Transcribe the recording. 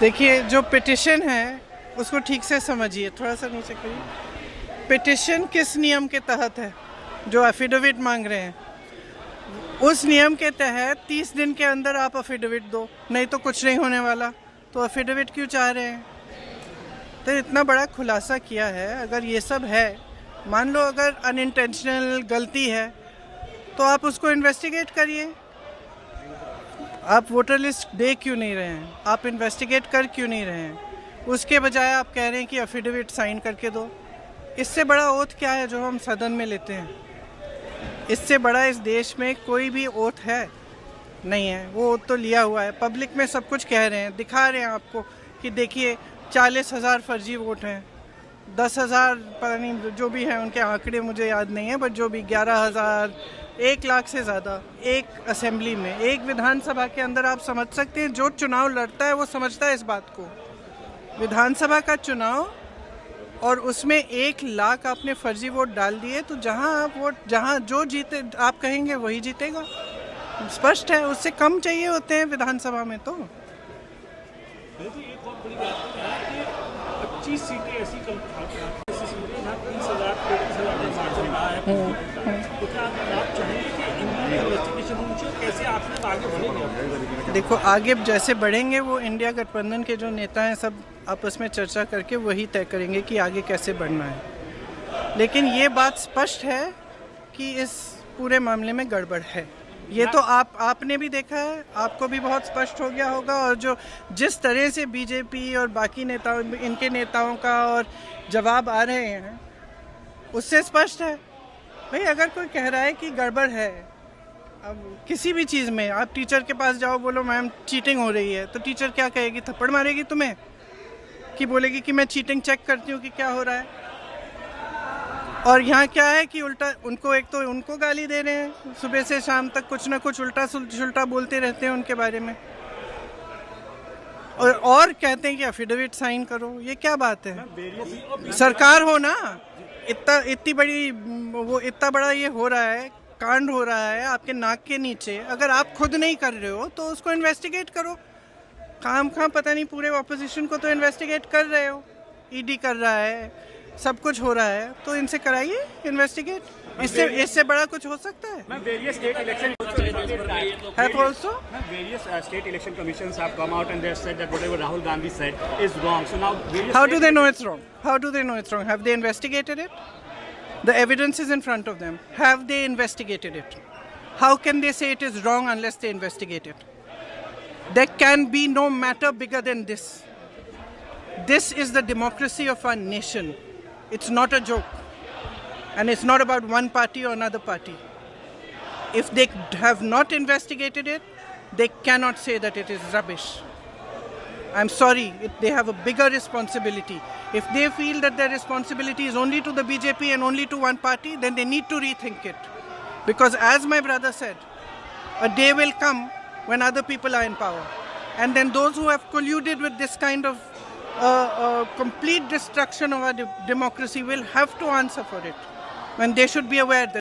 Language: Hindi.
देखिए, जो पिटिशन है उसको ठीक से समझिए, थोड़ा सा नीचे करिए। पिटिशन किस नियम के तहत है? जो एफिडेविट मांग रहे हैं उस नियम के तहत 30 दिन के अंदर आप एफिडेविट दो, नहीं तो कुछ नहीं होने वाला। तो एफिडेविट क्यों चाह रहे हैं? तो इतना बड़ा खुलासा किया है, अगर ये सब है, मान लो अगर अनइंटेंशनल गलती है तो आप उसको इन्वेस्टिगेट करिए। आप वोटर लिस्ट दे क्यों नहीं रहे हैं? आप इन्वेस्टिगेट कर क्यों नहीं रहे हैं? उसके बजाय आप कह रहे हैं कि एफिडेविट साइन करके दो। इससे बड़ा ओथ क्या है जो हम सदन में लेते हैं? इससे बड़ा इस देश में कोई भी ओथ है नहीं है। वो ओथ तो लिया हुआ है, पब्लिक में सब कुछ कह रहे हैं, दिखा रहे हैं आपको कि देखिए 40,000 फर्जी वोट हैं, 10,000 पता नहीं जो भी हैं, उनके आंकड़े मुझे याद नहीं है, बट जो भी 11,000, 1 लाख से ज़्यादा एक असेंबली में, एक विधानसभा के अंदर। आप समझ सकते हैं जो चुनाव लड़ता है वो समझता है इस बात को। विधानसभा का चुनाव और उसमें 1 लाख आपने फर्जी वोट डाल दिए, तो जहाँ जो जीते आप कहेंगे वही जीतेगा। स्पष्ट है, उससे कम चाहिए होते हैं विधानसभा में। तो 25 सीटें ऐसी सीटें 30,000 का मार्जिन है, तो क्या आप चाहेंगे कि इनकी इन्वेस्टिगेशन होनी चाहिए? कैसे आपने आगे बढ़ेंगे? देखो, आगे जैसे बढ़ेंगे वो इंडिया गठबंधन के जो नेता हैं सब आपस में चर्चा करके वही तय करेंगे कि आगे कैसे बढ़ना है। लेकिन ये बात स्पष्ट है कि इस पूरे मामले में गड़बड़ है। ये तो आपने भी देखा है, आपको भी बहुत स्पष्ट हो गया होगा। और जो जिस तरह से बीजेपी और बाकी नेताओं, इनके नेताओं का और जवाब आ रहे हैं, उससे स्पष्ट है। भाई, अगर कोई कह रहा है कि गड़बड़ है, अब किसी भी चीज़ में, आप टीचर के पास जाओ, बोलो मैम चीटिंग हो रही है, तो टीचर क्या कहेगी? थप्पड़ मारेगी तुम्हें कि बोलेगी कि मैं चीटिंग चेक करती हूँ कि क्या हो रहा है। और यहाँ क्या है कि उल्टा उनको, एक तो उनको गाली दे रहे हैं, सुबह से शाम तक कुछ ना कुछ उल्टा सुल्टा बोलते रहते हैं उनके बारे में, और कहते हैं कि एफिडेविट साइन करो। ये क्या बात है? सरकार हो ना, इतनी बड़ी, वो इतना बड़ा ये हो रहा है, कांड हो रहा है आपके नाक के नीचे। अगर आप खुद नहीं कर रहे हो तो उसको इन्वेस्टिगेट करो। काम पता नहीं पूरे ऑपोजिशन को तो इन्वेस्टिगेट कर रहे हो, ईडी कर रहा है, सब कुछ हो रहा है, तो इनसे कराइए इन्वेस्टिगेट। इससे बड़ा कुछ हो सकता है? Various state election have also various state election commissions have come out and they have said that whatever Rahul Gandhi said is wrong. So now how do they know it's wrong? How do they know it's wrong? Have they investigated it? The evidence is in front of them. Have they investigated it? How can they say it is wrong unless they investigate it? There can be no matter bigger than this. This is the democracy of our nation. It's not a joke. And it's not about one party or another party. If they have not investigated it, they cannot say that it is rubbish. I'm sorry, they have a bigger responsibility. If they feel that their responsibility is only to the BJP and only to one party, then they need to rethink it. Because as my brother said, a day will come when other people are in power. And then those who have colluded with this kind of complete destruction of our democracy will have to answer for it. When they should be aware that